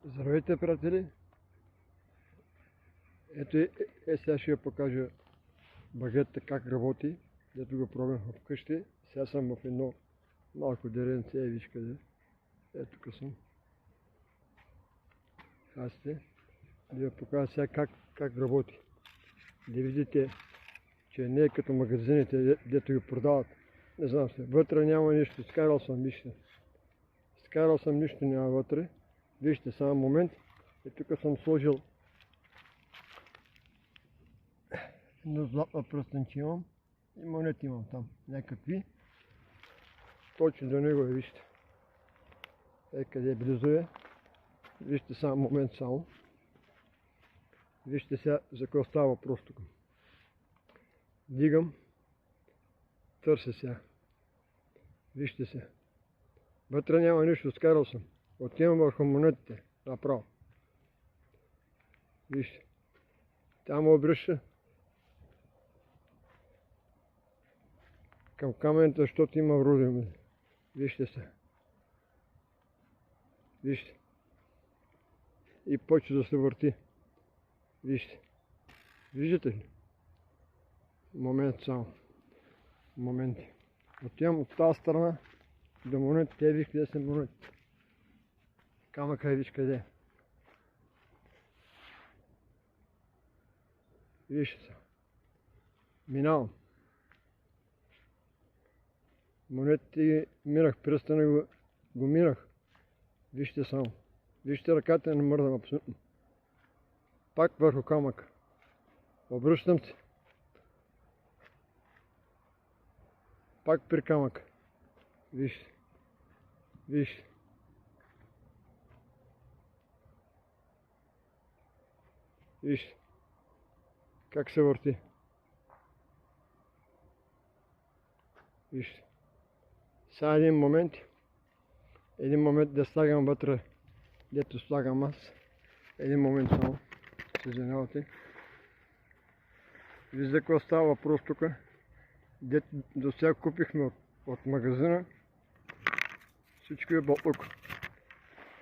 Здравейте, приятели! Ето сега ще я покажа багетата как работи, дето го пробвам вкъщи. Сега съм в едно малко деренце, виж къде. Ето тук съм. Хасте. Да ви покажа сега как работи. Да видите, че не е като магазините, дето ги продават. Не знам се, вътре няма нищо, скарал съм, вижте. Скарал съм, нищо няма вътре. Вижте, само момент. И тук съм сложил едно златна пръстенче имам и монети имам там, някакви. Точно до него вижте. Къде е близо е. Вижте само момент само. Вижте сега за какво става въпрос тук. Дигам. Търся сега. Вижте сега. Вътре няма нищо, скарал съм. Отивам върху монетите. Направо. Вижте. Там обръща към камената, защото има вруден. Вижте се. Вижте. И почва да се върти. Вижте. Виждате ли? Момент само. Момент. Отивам от тази страна до монетите. Виж къде са монетите. Камъка виж къде. Вижте се. Минавам. Монетите минах, пръстена го минах. Вижте само. Вижте, ръката не мърдам абсолютно. Пак върху камъка. Обръщам се. Пак при камъка. Вижте. Вижте. Вижте. Как се върти. Вижте. Сега един момент да слагам вътре, дето слагам аз. Един момент само. Се извинявате. Вижте какво става въпрос тук. Дето до сега купихме от магазина. Всичко е бълък.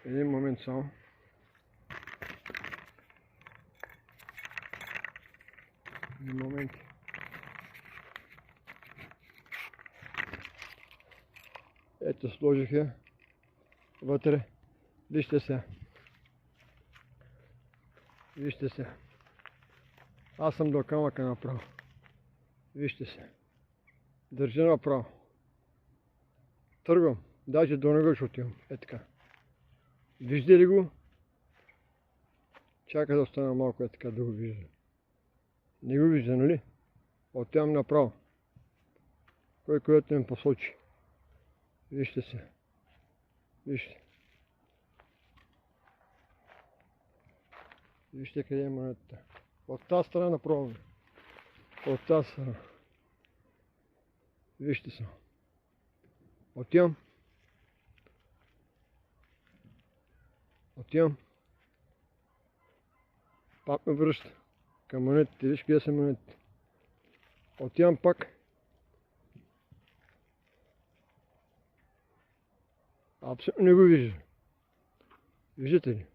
Един момент само. Един момент. Ето сложих я вътре. Вижте се. Вижте се. Аз съм до камъка направо. Вижте се. Държа направо. Тръгвам. Даже до него ще отивам. Е така. Вижда ли го? Чака да остана малко е така да го вижда. Не го вижда, нали? Отивам направо. Кой който ми посочи. Вижте се. Вижте. Вижте къде е монетата. От тази страна направо. От тази страна. Вижте се. Отивам. Отивам. Пак ме връща към монетите. Виж къде са монетите. Отивам пак. Абсолютно не го вижда. Виждате ли?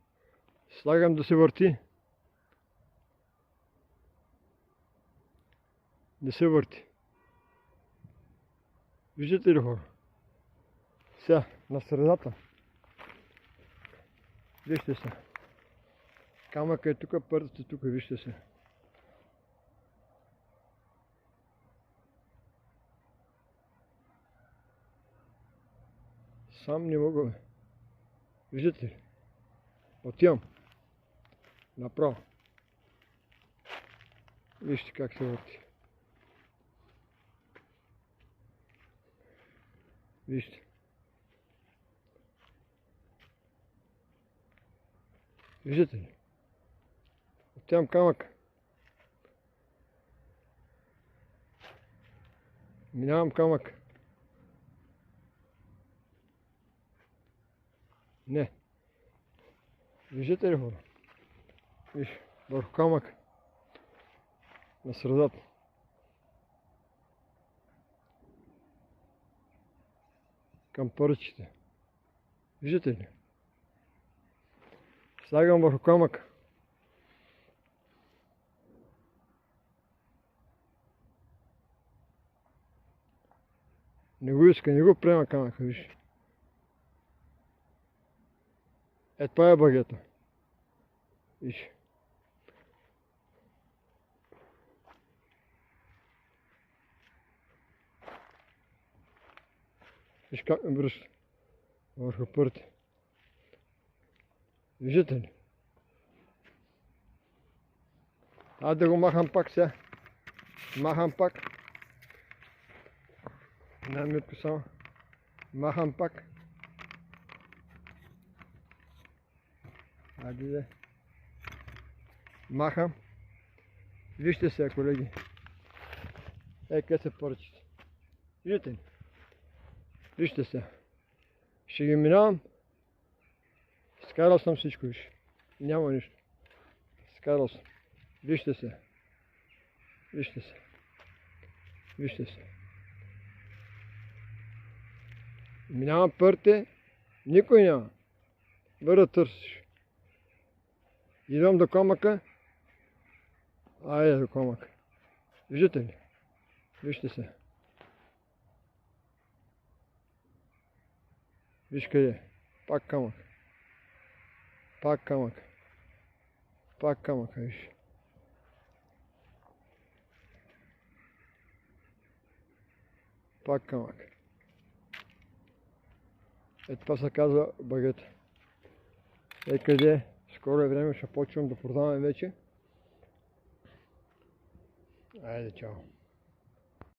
Слагам да се върти. Да се върти. Виждате ли, хора? Сега, на средата. Вижте се. Камъка е тук, пъртата е тук, вижте се. Сам не мога. Виждате ли? Отивам. Направо. Вижте как се върти. Вижте. Виждате ли? Отивам камък. Минавам камък. Не. Виждате ли, хора? Виж, върху камък. На средата. Към парчите. Виждате ли? Слагам върху камък. Не го иска, не го приема камъка, виж. Е, това е багета. Виж. Виж как ме връща върху пърти. Виждате ли? Аз да го махам пак сега. Махам пак. Дай минутка само. Махам пак. Айде де. Махам. Вижте сега, колеги. Е, къде се пърчите. Виждате ли? Вижте сега. Ще ги минавам. Скарал съм всичко, виж. Няма нищо. Скарал съм. Вижте се. Вижте се. Вижте се. Минавам пърте. Никой няма. Бъда търсиш. Идвам до камъка. Айде до камъка. Виждате ли? Вижте се. Виж къде. Пак камък. Пак камък. Пак камък, виж. Пак камък. Е, това се казва багета. Е, къде? Скоро е време, ще почвам да продаваме вече. Айде, чао.